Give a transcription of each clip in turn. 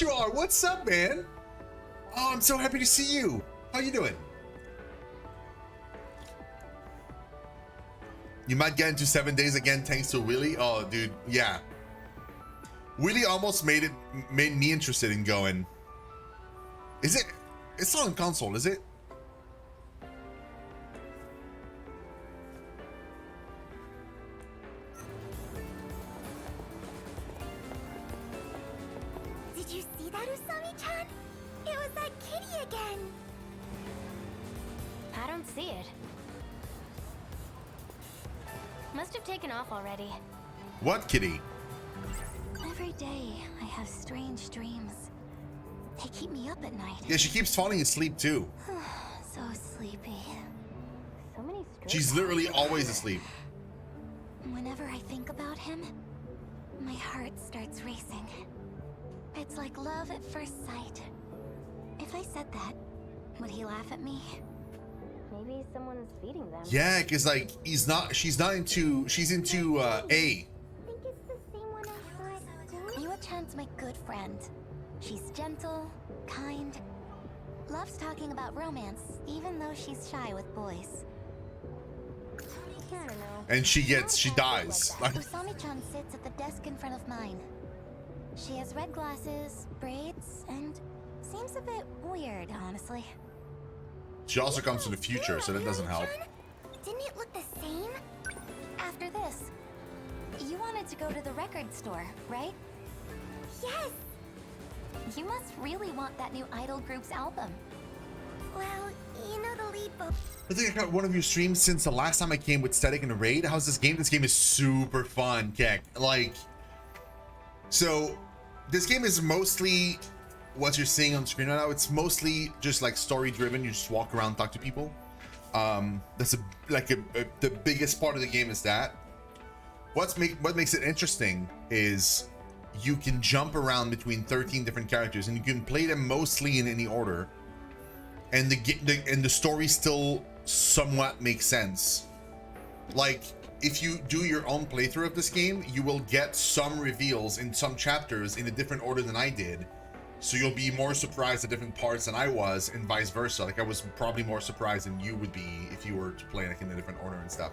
You are. What's up, man? Oh, I'm so happy to see you. How you doing? You might get into 7 days again thanks to Willie. Oh, dude, yeah. Willie almost made me interested in going. Is it? It's not on console, is it? Did you see that, Usami-chan? It was that kitty again. I don't see it. Must have taken off already. What kitty? Every day, I have strange dreams. They keep me up at night. Yeah, she keeps falling asleep too. So sleepy. So many stray She's literally always asleep. Whenever I think about him, my heart starts racing. It's like love at first sight. If I said that, would he laugh at me? Maybe someone's feeding them. Yeah, cause like she's into A. Think it's the same one I saw at school? Miwa-chan's my good friend. She's gentle, kind, loves talking about romance, even though she's shy with boys. I don't know. And she dies. Like, Usami-chan sits at the desk in front of mine. She has red glasses, braids, and seems a bit weird, honestly. she also comes from the future, so that doesn't help. Didn't it look the same? After this, you wanted to go to the record store, right? Yes! You must really want that new idol group's album. Well, you know the lead book. I think I got one of your streams since the last time I came with Static in a raid. How's this game? This game is super fun, Kek. Like, so this game is mostly what you're seeing on screen right now. It's mostly just like story driven. You just walk around, talk to people. That's the biggest part of the game is that. What makes it interesting is you can jump around between 13 different characters and you can play them mostly in any order, and the story still somewhat makes sense. Like, if you do your own playthrough of this game, you will get some reveals in some chapters in a different order than I did, so you'll be more surprised at different parts than I was, and vice versa. Like, I was probably more surprised than you would be if you were to play like in a different order and stuff.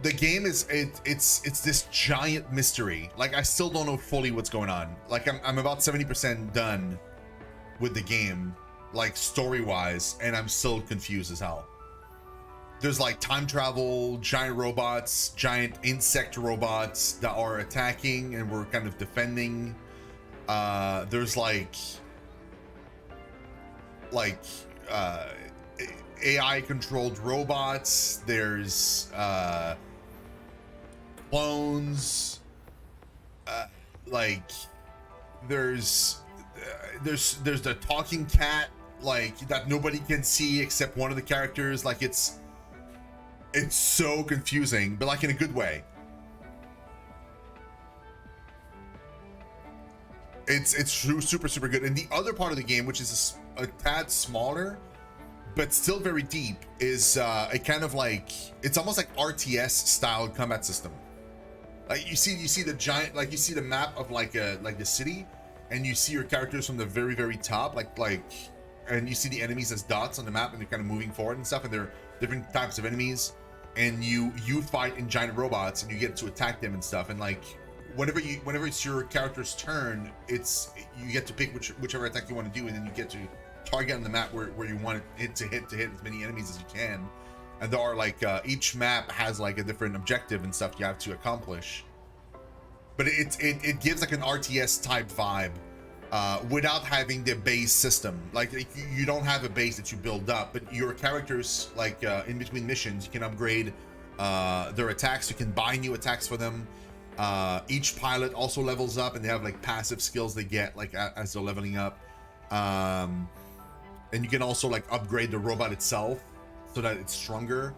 The game is it's this giant mystery. Like, I still don't know fully what's going on. Like, I'm about 70% done with the game, like story wise, and I'm still confused as hell. There's like time travel, giant robots, giant insect robots that are attacking and we're kind of defending. There's like AI controlled robots. There's clones. Like there's the talking cat, like, that nobody can see except one of the characters. Like, it's so confusing, but like in a good way. It's super good. And the other part of the game, which is a tad smaller but still very deep, is a kind of like, it's almost like RTS style combat system. Like, you see the giant, like, you see the map of like the city, and you see your characters from the very top, and you see the enemies as dots on the map, and they're kind of moving forward and stuff, and they're different types of enemies, and you fight in giant robots, and you get to attack them and stuff. And like, whenever it's your character's turn, you get to pick whichever attack you want to do, and then you get to target on the map where you want it to hit as many enemies as you can. And there are like each map has like a different objective and stuff you have to accomplish, but it gives like an RTS type vibe without having the base system. Like, you don't have a base that you build up, but your characters, like, in between missions, you can upgrade their attacks. You can buy new attacks for them. Each pilot also levels up, and they have like passive skills they get like as they're leveling up. And you can also like upgrade the robot itself so that it's stronger.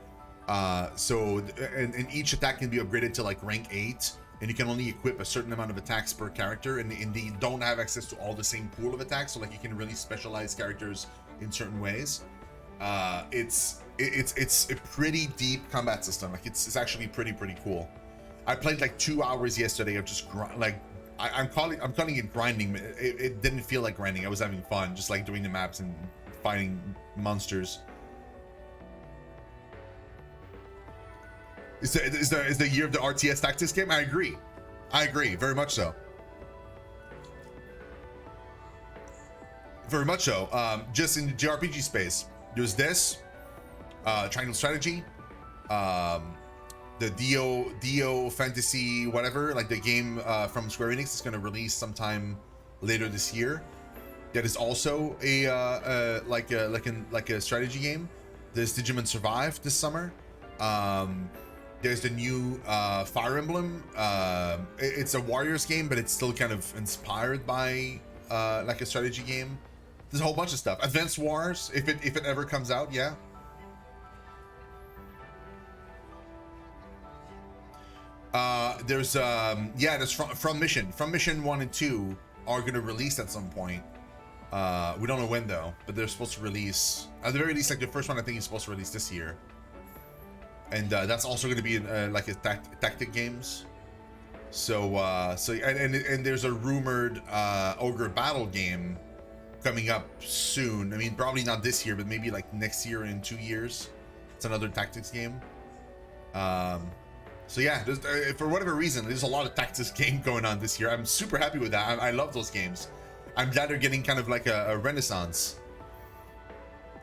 And each attack can be upgraded to like rank 8, and you can only equip a certain amount of attacks per character, and they don't have access to all the same pool of attacks, so like you can really specialize characters in certain ways. It's a pretty deep combat system. Like, it's actually pretty cool. I played like 2 hours yesterday of just I'm calling it grinding. It didn't feel like grinding. I was having fun, just like doing the maps and fighting monsters. Is the year of the RTS tactics game? I agree very much so. Very much so. Just in the JRPG space, there's this Triangle Strategy, the Dio Fantasy whatever, like the game from Square Enix is going to release sometime later this year. That is also a like a strategy game. There's Digimon Survive this summer. There's the new Fire Emblem. It's a Warriors game, but it's still kind of inspired by like a strategy game. There's a whole bunch of stuff. Advanced Wars, if it ever comes out, yeah. There's From Mission 1 and 2 are gonna release at some point. We don't know when though, but they're supposed to release at the very least. Like the first one, I think is supposed to release this year, and that's also going to be like a tactic games. So and there's a rumored Ogre Battle game coming up soon. I mean, probably not this year, but maybe like next year and in 2 years. It's another tactics game. So yeah, for whatever reason, there's a lot of tactics game going on this year. I'm super happy with that. I love those games. I'm glad they're getting kind of like a renaissance.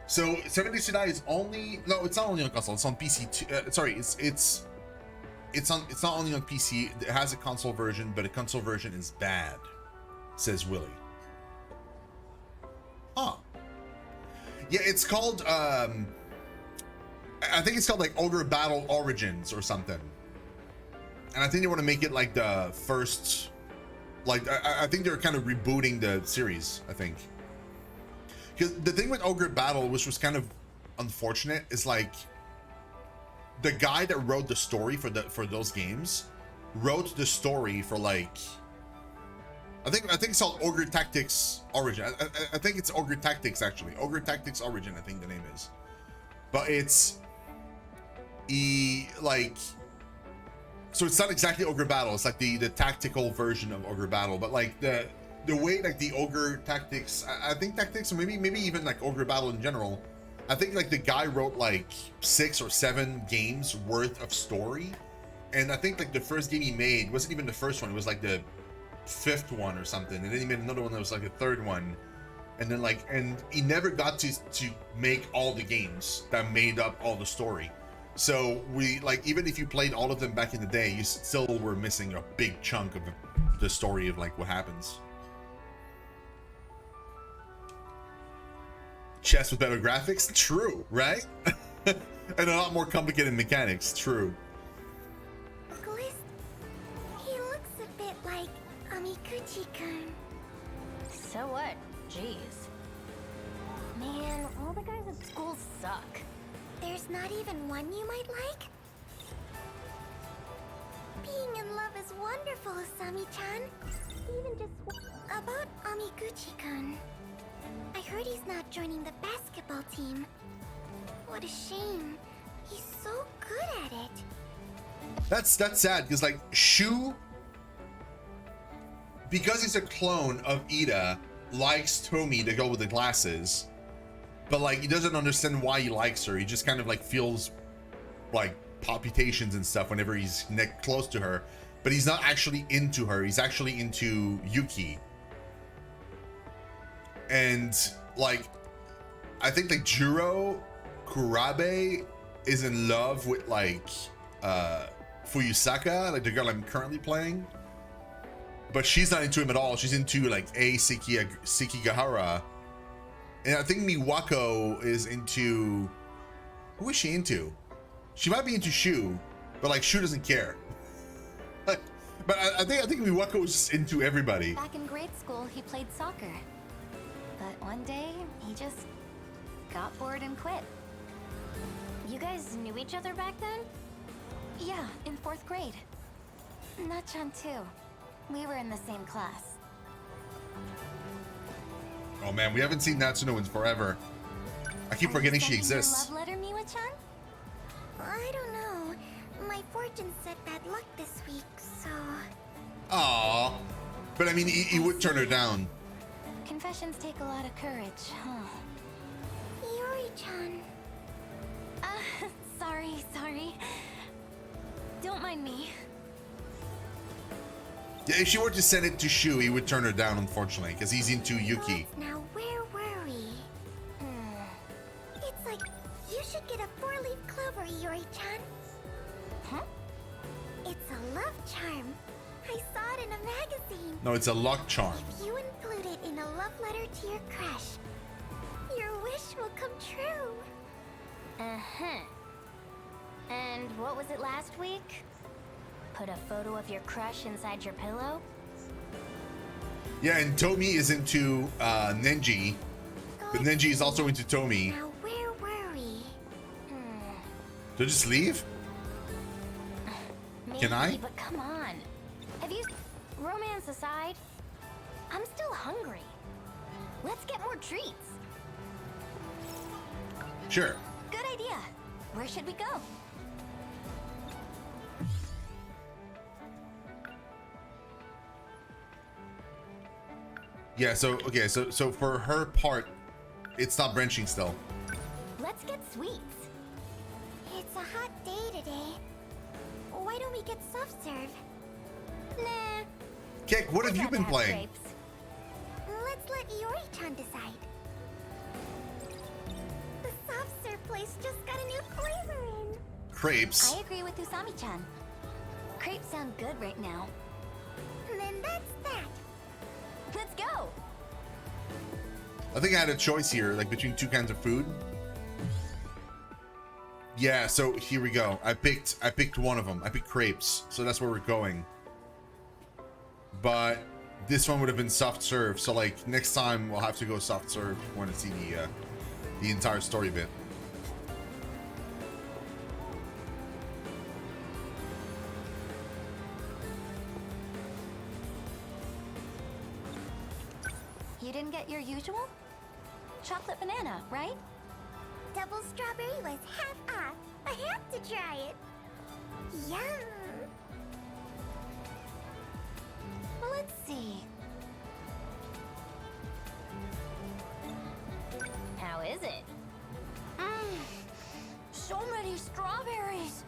So 7 Days to Die is only, no, it's not only on console. It's on PC too. Sorry, it's not only on PC. It has a console version, but a console version is bad, says Willie. Huh. Yeah, it's called I think it's called like Ogre Battle Origins or something. And I think they want to make it like the first, like I think they're kind of rebooting the series, I think. Because the thing with Ogre Battle, which was kind of unfortunate, is like the guy that wrote the story for those games wrote the story for like I think it's called Ogre Tactics Origin. I think it's Ogre Tactics actually. Ogre Tactics Origin, I think the name is. But it's like, so it's not exactly Ogre Battle. It's like the tactical version of Ogre Battle, but like the way like the Ogre Tactics, I think Tactics, or maybe even like Ogre Battle in general, I think like the guy wrote like 6 or 7 games worth of story, and I think like the first game he made wasn't even the first one. It was like the 5th one or something, and then he made another one that was like the 3rd one, and then like, and he never got to make all the games that made up all the story. So we like, even if you played all of them back in the day, you still were missing a big chunk of the story of like what happens. Chess with better graphics, true, right? And a lot more complicated mechanics, true. Gliss, he looks a bit like Amiguchi-kun. So what? Jeez. Man, all the guys at school suck. There's not even one you might like? Being in love is wonderful, Sami-chan. Even just about Amiguchi-kun. I heard he's not joining the basketball team. What a shame. He's so good at it. That's sad, because like Shu, because he's a clone of Ida, likes Tomi, the girl with the glasses, but like he doesn't understand why he likes her. He just kind of like feels like palpitations and stuff whenever he's close to her, but he's not actually into her. He's actually into Yuki. And like, I think like Juro Kurabe is in love with like Fuyusaka, like the girl I'm currently playing, but she's not into him at all. She's into like Sekigahara. And I think Miwako is into, who is she into? She might be into Shu, but like Shu doesn't care. But I think Miwako is just into everybody. Back in grade school, he played soccer. But one day, he just got bored and quit. You guys knew each other back then? Yeah, in 4th grade. Na-chan too. We were in the same class. Oh man, we haven't seen Natsuno in forever. I keep forgetting she exists. Love letter, Miwa-chan? I don't know. My fortune said bad luck this week, so... Aww. But I mean, he would turn her down. Confessions take a lot of courage, huh? Yuri-chan. Sorry. Don't mind me. Yeah, if she were to send it to Shu, he would turn her down, unfortunately, because he's into Yuki. Now, where were we? It's like you should get a 4-leaf clover, Yuri-chan. Huh? It's a love charm. I saw it in a magazine. No, it's a luck charm. If you include it in a love letter to your crush, your wish will come true. Uh-huh. And what was it last week? Put a photo of your crush inside your pillow? Yeah, and Tomi is into Nenji, but Nenji is also into Tomi. Now, where were we? So just leave? Maybe, Can I? But come on. Have you... Romance aside, I'm still hungry. Let's get more treats. Sure. Good idea. Where should we go? Yeah, so, okay, so for her part, it's not branching still. Let's get sweets. It's a hot day today. Why don't we get soft serve? Nah. Kek, what have you I'd been rather playing? Grapes. Let's let Yuri-chan decide. The soft serve place just got a new flavor in. Crepes. I agree with Usami-chan. Crepes sound good right now. Then that's that. Let's go! I think I had a choice here, like between two kinds of food. Yeah, so here we go. I picked one of them. I picked crepes, so that's where we're going. But this one would have been soft serve, so like next time we'll have to go soft serve if we want to see the entire story bit. You didn't get your usual? Chocolate banana, right? Double strawberry was half off. I have to try it. Yum. Well, let's see. How is it? So many strawberries.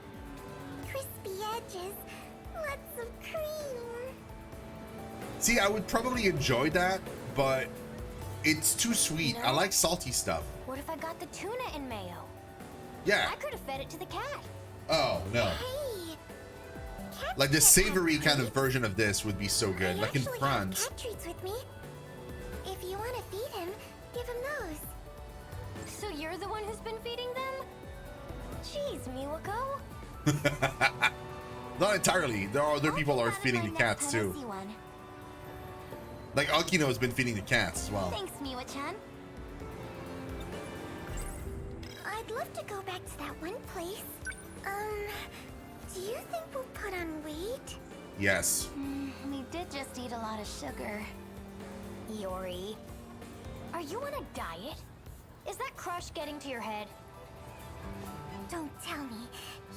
Crispy edges. Lots of cream. See, I would probably enjoy that, but it's too sweet. I No. like salty stuff. What if I got the tuna in mayo? Yeah. I could have fed it to the cat. Oh, no. Hey. Cats Like the can't savory have kind of treats. version of this would be so good. I Like in actually have France. cat treats with me. If you want to feed him, give him those. So you're the one who's been feeding them? Jeez, Miwako. Not entirely. There are other I'll people put are that in feeding my the next cats too. Tennessee one. Like Akino has been feeding the cats as well. Thanks, Miwa-chan. I'd love to go back to that one place. Do you think we'll put on weight? Yes. We did just eat a lot of sugar. Yori, are you on a diet? Is that crush getting to your head? Don't tell me.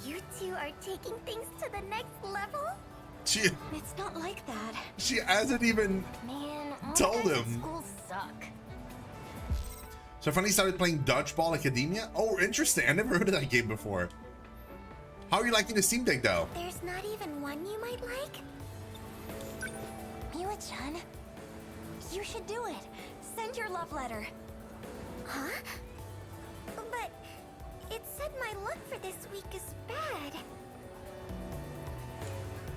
You two are taking things to the next level? She It's not like that. hasn't even. Man, all Told guys at him. Schools suck. So I finally started playing Dodgeball Academia. Oh, interesting. I never heard of that game before. How are you liking the Steam Deck though? There's not even one you might like? Miwa-chan, you should do it. Send your love letter. Huh? But it said my luck for this week is bad.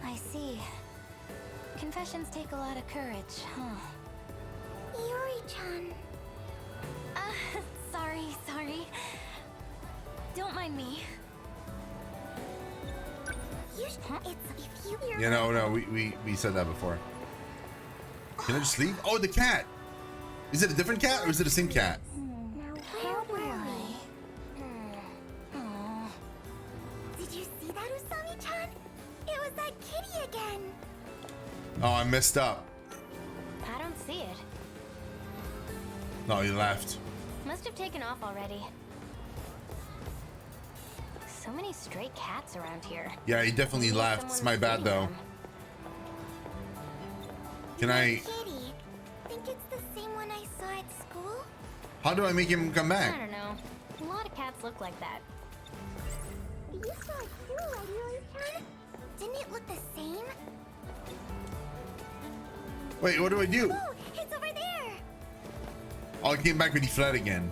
I see. Confessions take a lot of courage, huh? Yuri-chan. Sorry. Don't mind me. It's if you Yeah, no, we said that before. Can I just leave? Oh, the cat. Is it a different cat or is it the same cat? Now How where do were I? we? Aw. Did you see that, Usami-chan? It was that kitty again. Oh, I messed up. I don't see it. No, you left. Must have taken off already. So many stray cats around here. Yeah, he definitely Maybe left. someone It's my was bad feeding though. them. Can I? Kitty. Think it's the same one I saw at school? How do I make him come I back? don't know. A lot of cats look like that. You saw it too, right, Yuri-chan? Didn't it look the same? Wait, what do I do? Oh, it's over there! Oh, I came back when he fled again.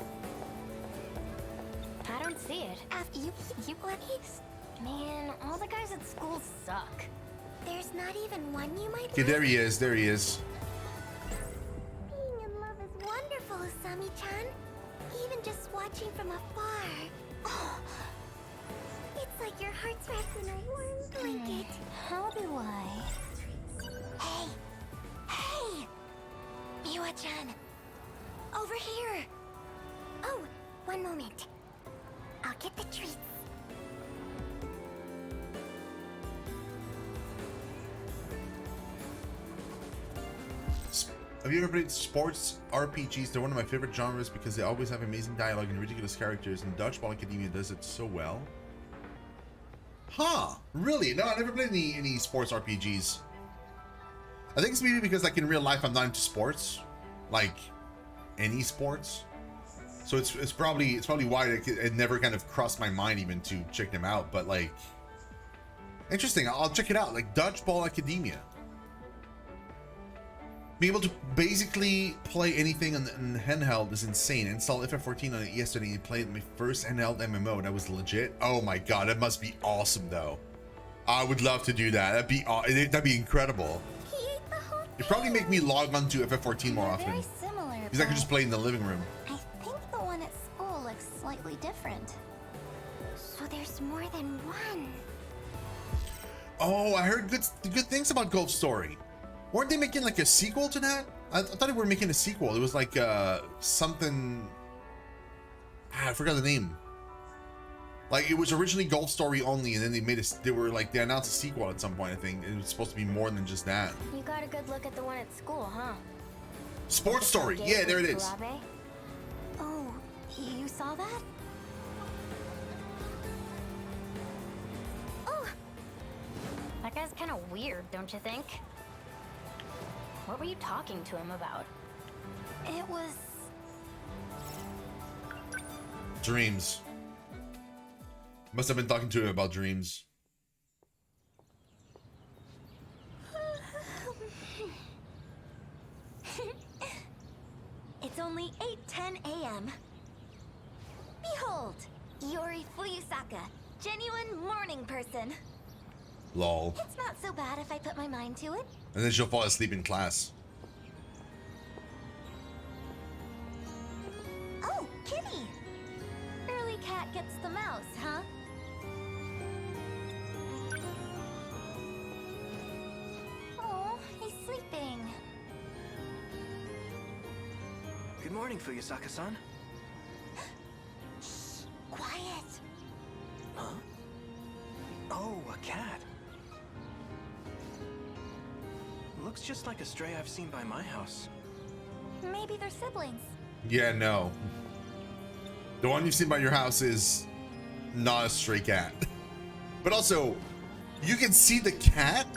I don't see it. After you what? Man, all the guys at school suck. There's not even one you might Okay, there he is. There he is. Being in love is wonderful, Asami-chan. Even just watching from afar. Oh, it's like your heart's wrapped in a warm blanket. How do I? Hey! Hey! Miwa-chan! Over here! Oh, one moment. I'll get the treats. Have you ever played sports RPGs? They're one of my favorite genres because they always have amazing dialogue and ridiculous characters, and Dodgeball Academia does it so well. Huh? Really? No, I never played any sports RPGs. I think it's maybe because like in real life I'm not into sports, like any sports. So it's probably why it never kind of crossed my mind even to check them out. But like, interesting. I'll check it out. Like Dodgeball Academia. Being able to basically play anything on handheld is insane. Installed FF14 on it yesterday and played my first handheld MMO. That was legit. Oh my god, that must be awesome though. I would love to do that. That'd be incredible. He ate the whole It'd probably make me log on to FF14 more They're often. very similar, Because I could just play in the living room. I think the one at school looks slightly different. So there's more than one. Oh, I heard good things about Golf Story. Weren't they making like a sequel to that? I thought they were making a sequel. It was like something. I forgot the name. Like it was originally Golf Story only, and then they announced a sequel at some point. I think it was supposed to be more than just that. You got a good look at the one at school, huh? Sports Story. Yeah, there it is. Kurabe? Oh, you saw that? Oh, That guy's kind of weird, don't you think? What were you talking to him about? It was... Dreams. Must have been talking to him about dreams. It's only 8:10 a.m. Behold, Yori Fuyusaka, genuine morning person. Lol. It's not so bad if I put my mind to it. And then she'll fall asleep in class. Oh, kitty! Early cat gets the mouse, huh? Oh, he's sleeping. Good morning, Fuyusaka-san. Quiet. Huh? Oh, a cat. Looks just like a stray I've seen by my house. Maybe they're siblings. Yeah, no. The one you've seen by your house is not a stray cat. But also, you can see the cat?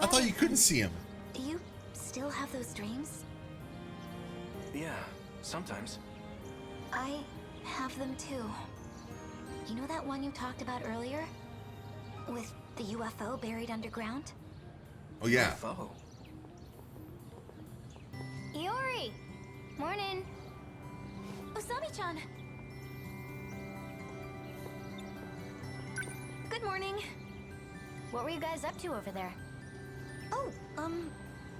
I thought you couldn't see him. Do you still have those dreams? Yeah, sometimes. I have them too. You know that one you talked about earlier? With the UFO buried underground? Oh yeah. UFO. Iori! Morning. Usami-chan. Good morning. What were you guys up to over there? Oh,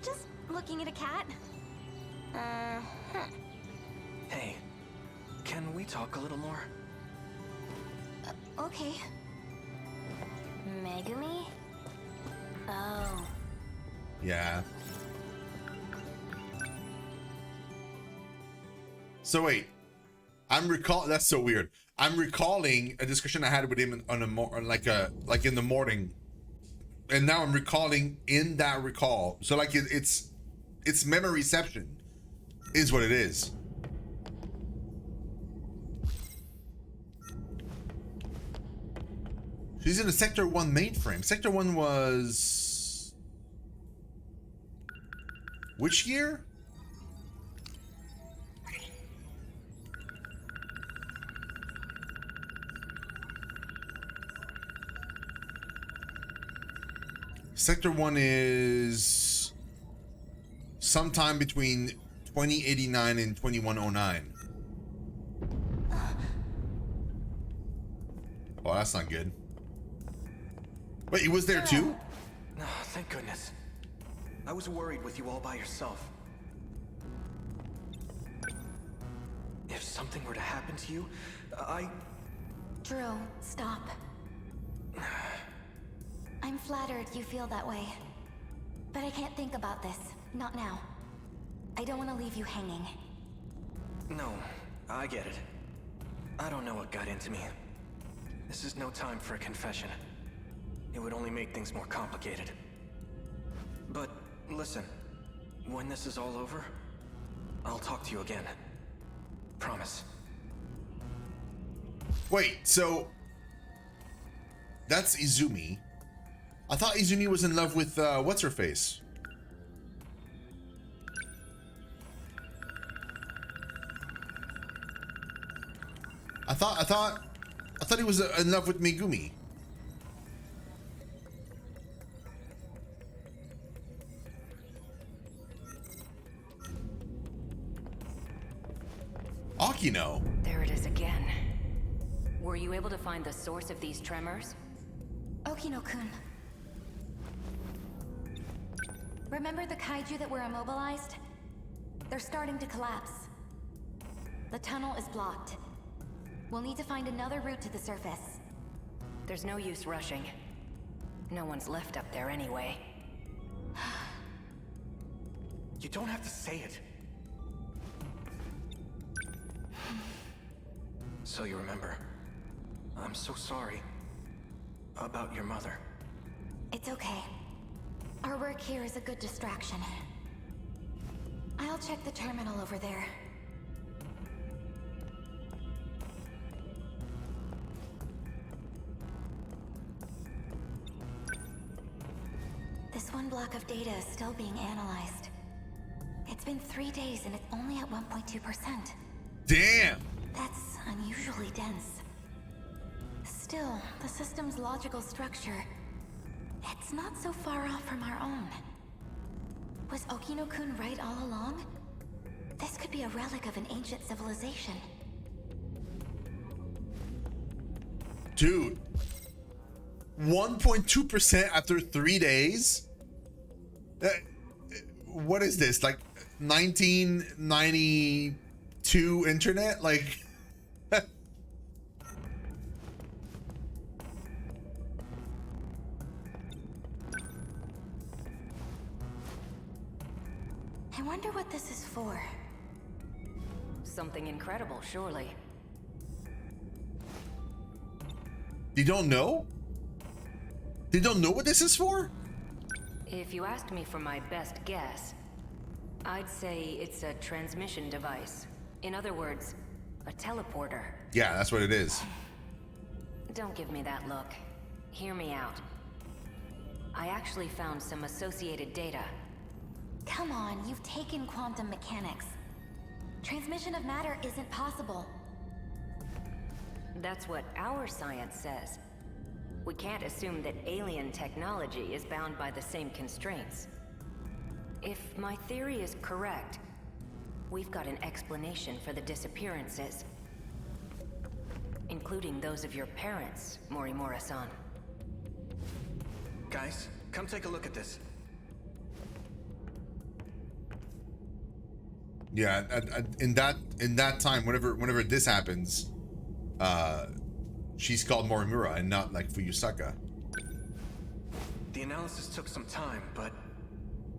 just looking at a cat. Hey, can we talk a little more? Okay. Megumi? Oh. Yeah. So wait, that's so weird. I'm recalling a discussion I had with him on like in the morning, and now I'm recalling in that recall. So like it's memory reception, is what it is. She's in a Sector 1 mainframe. Sector 1 was Which year? Sector 1 is sometime between 2089 and 2109. Oh, that's not good. Wait, he was there too? Oh, thank goodness. I was worried with you all by yourself. If something were to happen to you, Drew, stop. I'm flattered you feel that way. But I can't think about this. Not now. I don't want to leave you hanging. No, I get it. I don't know what got into me. This is no time for a confession. It would only make things more complicated. But listen, when this is all over, I'll talk to you again. Promise. Wait, so that's Izumi. I thought Izumi was in love with what's her face? I thought he was in love with Megumi. Akino. There it is again. Were you able to find the source of these tremors? Okino-kun. Remember the kaiju that were immobilized? They're starting to collapse. The tunnel is blocked. We'll need to find another route to the surface. There's no use rushing. No one's left up there anyway. You don't have to say it. So you remember. I'm so sorry. About your mother. It's okay. Our work here is a good distraction. I'll check the terminal over there. This one block of data is still being analyzed. It's been 3 days and it's only at 1.2%. Damn. That's unusually dense. Still, the system's logical structure, it's not so far off from our own. Was Okino-kun right all along? This could be a relic of an ancient civilization. Dude. 1.2% after 3 days? What is this? Like 1992 internet? Like I wonder what this is for. Something incredible, surely. they don't know? They don't know what this is for? If you asked me for my best guess, I'd say it's a transmission device. In other words, a teleporter. Yeah, that's what it is. Don't give me that look. Hear me out. I actually found some associated data. Come on, you've taken quantum mechanics. Transmission of matter isn't possible. That's what our science says. We can't assume that alien technology is bound by the same constraints. If my theory is correct, we've got an explanation for the disappearances. Including those of your parents, Morimura-san. Guys, come take a look at this. Yeah, in that time, whenever this happens, she's called Morimura and not like Fuyusaka. The analysis took some time, but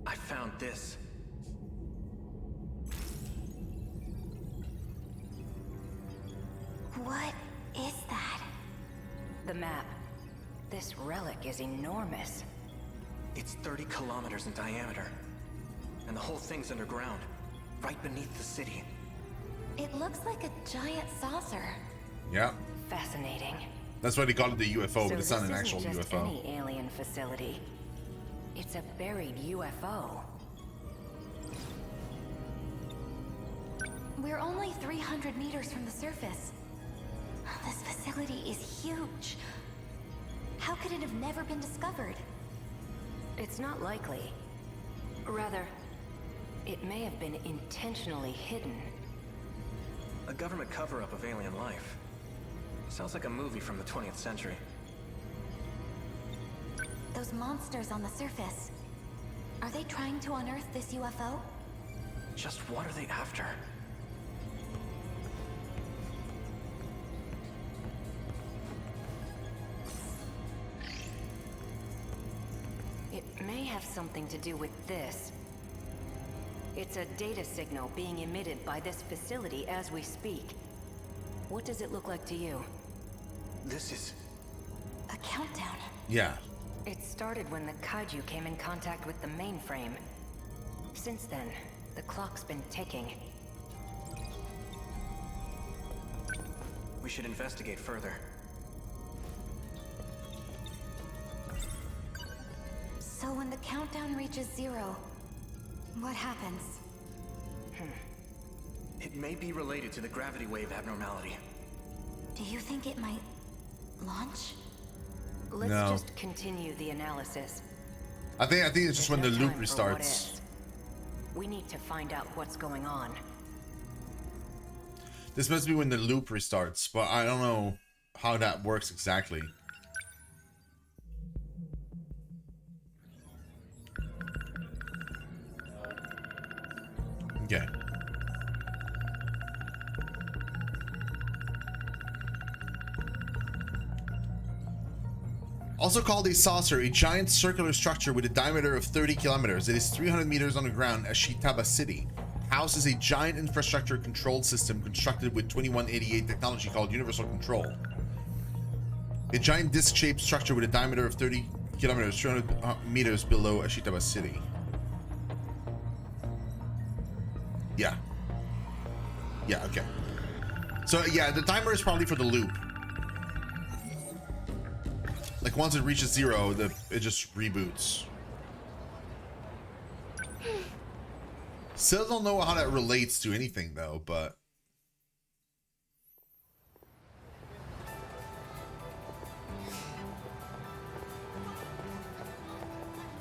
I found this. What is that? The map. This relic is enormous. It's 30 kilometers in diameter. And the whole thing's underground, right beneath the city. It looks like a giant saucer. Yeah, Fascinating. that's why they call it the UFO, So but it's not this an isn't actual just UFO. any alien facility. It's a buried UFO. We're only 300 meters from the surface. This facility is huge. How could it have never been discovered? It's not likely. Rather, it may have been intentionally hidden. A government cover-up of alien life. Sounds like a movie from the 20th century. Those monsters on the surface. Are they trying to unearth this UFO? Just what are they after? It may have something to do with this. It's a data signal being emitted by this facility as we speak. What does it look like to you? This is... A countdown. Yeah. It started when the Kaiju came in contact with the mainframe. Since then, the clock's been ticking. We should investigate further. So when the countdown reaches 0, what happens? It may be related to the gravity wave abnormality. Do you think it might launch? Let's No. just continue the analysis. I think it's just when the There's loop no time for what restarts. is. We need to find out what's going on. This must be when the loop restarts, but I don't know how that works exactly. Okay. Also called a saucer, a giant circular structure with a diameter of 30 kilometers. It is 300 meters underground at Shitaba City. Houses a giant infrastructure control system constructed with 2188 technology called Universal Control. A giant disc-shaped structure with a diameter of 30 kilometers, 300 meters below Ashitaba City. Yeah. Yeah, okay. So, yeah, the timer is probably for the loop. Like, once it reaches 0, it just reboots. Still don't know how that relates to anything, though, but...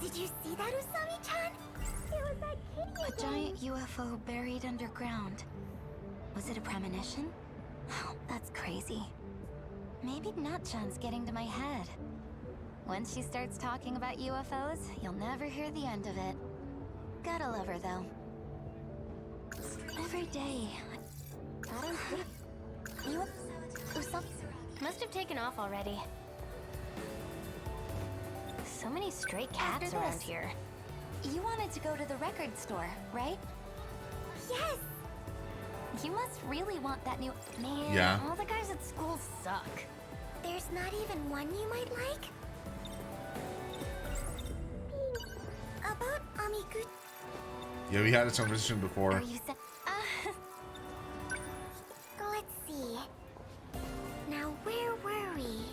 Did you see that, Usami-chan? There was that kitty A giant UFO buried underground. Was it a premonition? Oh, that's crazy. Maybe Natchan's getting to my head. Once she starts talking about UFOs, you'll never hear the end of it. Gotta love her, though. Every day. I don't think... Must have taken off already. So many stray cats around here. You wanted to go to the record store, right? Yes! You must really want that new... Man, Yeah. all the guys at school suck. There's not even one you might like? About Amigu... Yeah, we had this conversation before. Are you Let's see. Now, where were we?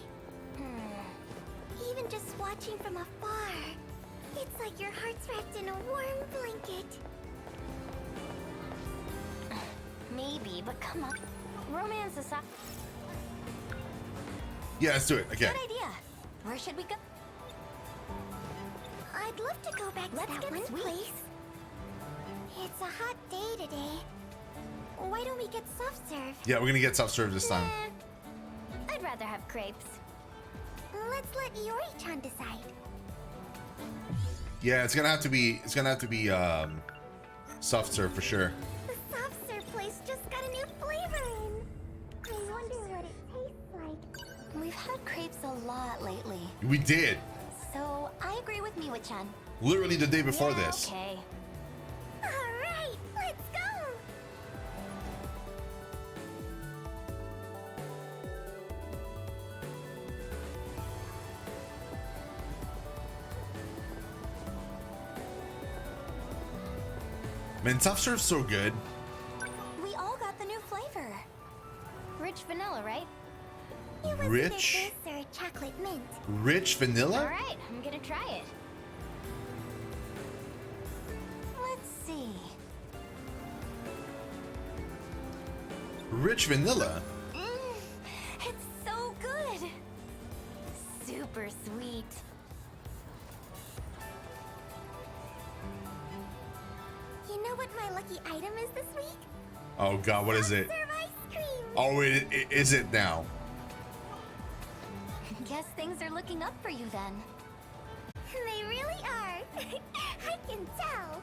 Even just watching from afar, it's like your heart's wrapped in a warm blanket. Maybe, but come on. Romance is up. Yeah, let's do it. Okay. Good idea. Where should we go? I'd love to go back to that one place. It's a hot day today. Why don't we get soft serve? Yeah, we're gonna get self-serve this time. I'd rather have crepes. Let's let Yori-chan decide. Yeah, it's gonna have to be soft-serve for sure. The soft serve place just got a new flavor in. I wonder what it tastes like. We've had crepes a lot lately. We did. So, I agree with Miwa-chan. Literally the day before Yeah, this. Okay. Alright, let's go! Man, soft-serve's so good. We all got the new flavor. Rich vanilla, right? It was Rich? either this or chocolate mint. Rich vanilla? Alright, I'm gonna try it. Let's see. Rich vanilla. It's so good. Super sweet. You know what my lucky item is this week? Oh god, what is it? Serve ice cream. Oh, is it now? Guess things are looking up for you then. They really are. I can tell.